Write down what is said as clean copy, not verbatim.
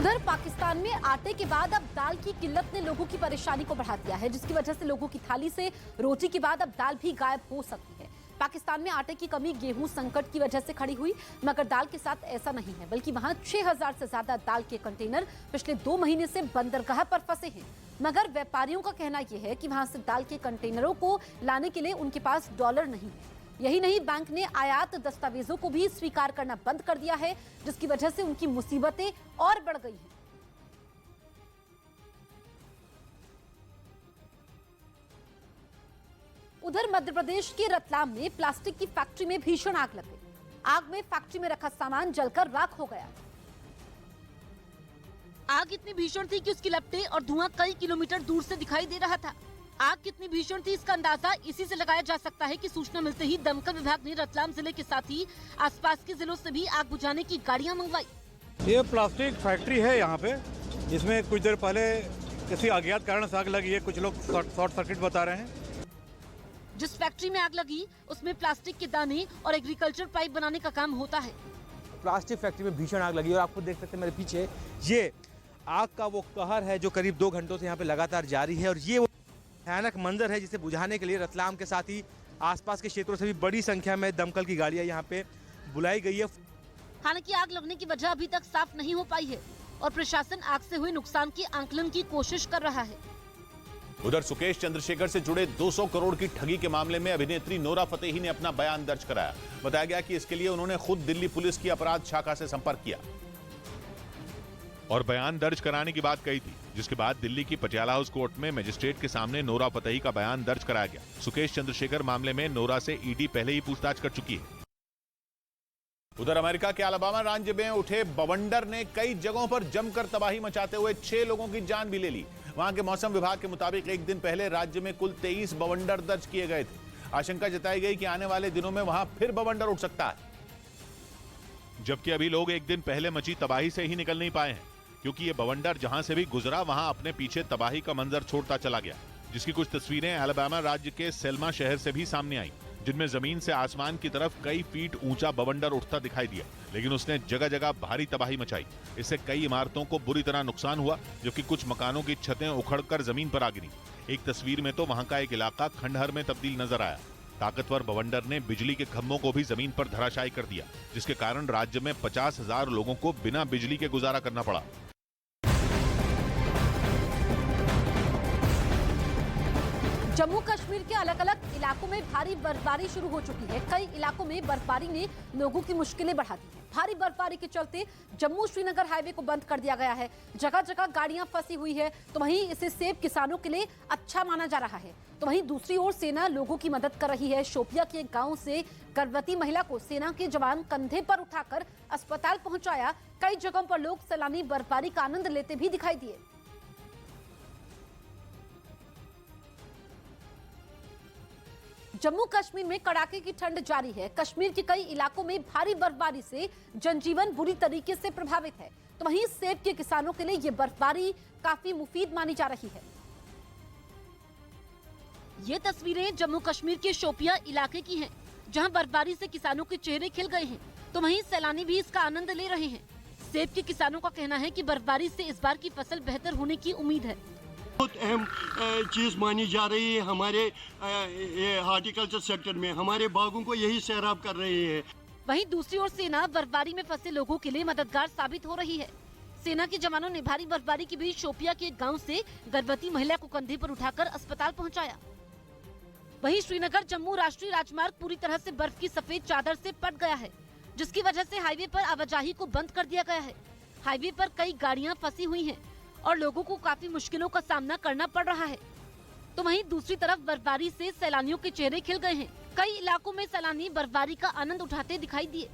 उधर पाकिस्तान में आटे के बाद अब दाल की किल्लत ने लोगों की परेशानी को बढ़ा दिया है, जिसकी वजह से लोगों की थाली से रोटी के बाद अब दाल भी गायब हो सकती है। पाकिस्तान में आटे की कमी गेहूं संकट की वजह से खड़ी हुई, मगर दाल के साथ ऐसा नहीं है, बल्कि वहां 6000 से ज्यादा दाल के कंटेनर पिछले 2 महीने से बंदरगाह पर फंसे हैं। मगर व्यापारियों का कहना यह है कि वहां से दाल के कंटेनरों को लाने के लिए उनके पास डॉलर नहीं है। यही नहीं, बैंक ने आयात दस्तावेजों को भी स्वीकार करना बंद कर दिया है, जिसकी वजह से उनकी मुसीबतें और बढ़ गई हैं। उधर मध्य प्रदेश के रतलाम में प्लास्टिक की फैक्ट्री में भीषण आग लग गई। आग में फैक्ट्री में रखा सामान जलकर राख हो गया। आग इतनी भीषण थी कि उसकी लपटें और धुआं कई किलोमीटर दूर से दिखाई दे रहा था। आग कितनी भीषण थी इसका अंदाजा इसी से लगाया जा सकता है कि सूचना मिलते ही दमकल विभाग ने रतलाम जिले के साथ ही आसपास के जिलों से भी आग बुझाने की गाड़ियां मंगवाई। ये प्लास्टिक फैक्ट्री है यहाँ पे, जिसमें कुछ देर पहले किसी अज्ञात कारण से आग लगी है। कुछ लोग शॉर्ट सर्किट बता रहे हैं। जिस फैक्ट्री में आग लगी उसमें प्लास्टिक के दाने और एग्रीकल्चर पाइप बनाने का काम होता है। प्लास्टिक फैक्ट्री में भीषण आग लगी और आपको देख सकते हैं मेरे पीछे ये आग का वो कहर है जो करीब 2 घंटों से यहाँ पे लगातार जारी है। और ये वो भयानक मंजर है जिसे बुझाने के लिए रतलाम के साथ ही आसपास के क्षेत्रों से भी बड़ी संख्या में दमकल की गाड़ियां यहाँ पे बुलाई गई है। हालांकि आग लगने की वजह अभी तक साफ नहीं हो पाई है और प्रशासन आग से हुए नुकसान की आंकलन की कोशिश कर रहा है। उधर सुकेश चंद्रशेखर से जुड़े 200 करोड़ की ठगी के मामले में अभिनेत्री नोरा फतेही ने अपना बयान दर्ज कराया। बताया गया कि इसके लिए उन्होंने खुद दिल्ली पुलिस की अपराध शाखा से संपर्क किया और बयान दर्ज कराने की बात कही थी, जिसके बाद दिल्ली की पटियाला हाउस कोर्ट में मजिस्ट्रेट के सामने नोरा फतेही का बयान दर्ज कराया गया। सुकेश चंद्रशेखर मामले में नोरा से ईडी पहले ही पूछताछ कर चुकी है। उधर अमेरिका के अलाबामा राज्य में उठे बवंडर ने कई जगहों पर जमकर तबाही मचाते हुए 6 लोगों की जान भी ले ली। वहां के मौसम विभाग के मुताबिक एक दिन पहले राज्य में कुल 23 बवंडर दर्ज किए गए थे। आशंका जताई गई कि आने वाले दिनों में वहां फिर बवंडर उठ सकता है, जबकि अभी लोग एक दिन पहले मची तबाही से ही निकल नहीं पाए हैं, क्योंकि ये बवंडर जहां से भी गुजरा वहां अपने पीछे तबाही का मंजर छोड़ता चला गया, जिसकी कुछ तस्वीरें अलाबामा राज्य के सेल्मा शहर से भी सामने आई, जिनमें जमीन से आसमान की तरफ कई फीट ऊंचा बवंडर उठता दिखाई दिया। लेकिन उसने जगह जगह भारी तबाही मचाई। इससे कई इमारतों को बुरी तरह नुकसान हुआ, जबकि कुछ मकानों की छतें उखड़कर जमीन पर आ गिरी। एक तस्वीर में तो वहां का एक इलाका खंडहर में तब्दील नजर आया। ताकतवर बवंडर ने बिजली के खंभों को भी जमीन पर धराशायी कर दिया, जिसके कारण राज्य में 50,000 लोगों को बिना बिजली के गुजारा करना पड़ा। जम्मू कश्मीर के अलग अलग इलाकों में भारी बर्फबारी शुरू हो चुकी है। कई इलाकों में बर्फबारी ने लोगों की मुश्किलें बढ़ा दी हैं। भारी बर्फबारी के चलते जम्मू श्रीनगर हाईवे को बंद कर दिया गया है। जगह जगह गाड़ियां फंसी हुई है, तो वहीं इसे सेब किसानों के लिए अच्छा माना जा रहा है। तो वहीं दूसरी ओर सेना लोगों की मदद कर रही है। शोपिया के एक गांव से गर्भवती महिला को सेना के जवान कंधे पर उठाकर अस्पताल पहुंचाया। कई जगहों पर लोग सैलानी बर्फबारी का आनंद लेते भी दिखाई दिए। जम्मू कश्मीर में कड़ाके की ठंड जारी है। कश्मीर के कई इलाकों में भारी बर्फबारी से जनजीवन बुरी तरीके से प्रभावित है। तो वहीं सेब के किसानों के लिए ये बर्फबारी काफी मुफीद मानी जा रही है। ये तस्वीरें जम्मू कश्मीर के शोपिया इलाके की हैं, जहां बर्फबारी से किसानों के चेहरे खिल गए हैं। तो वहीं सैलानी भी इसका आनंद ले रहे हैं। सेब के किसानों का कहना है कि बर्फबारी से इस बार की फसल बेहतर होने की उम्मीद है। बहुत अहम चीज़ मानी जा रही है हमारे हॉर्टिकल्चर सेक्टर में। हमारे बागों को यही सैराब कर रही है। वहीं दूसरी ओर सेना बर्फबारी में फंसे लोगों के लिए मददगार साबित हो रही है। सेना के जवानों ने भारी बर्फबारी के बीच शोपिया के एक गांव से गर्भवती महिला को कंधे पर उठाकर अस्पताल पहुंचाया। वहीं श्रीनगर जम्मू राष्ट्रीय राजमार्ग पूरी तरह से बर्फ की सफेद चादर से पट गया है, जिसकी वजह से हाईवे पर आवाजाही को बंद कर दिया गया है। हाईवे पर कई गाड़ियां फंसी हुई हैं और लोगों को काफी मुश्किलों का सामना करना पड़ रहा है। तो वहीं दूसरी तरफ बर्फबारी से सैलानियों के चेहरे खिल गए हैं। कई इलाकों में सैलानी बर्फबारी का आनंद उठाते दिखाई दिए।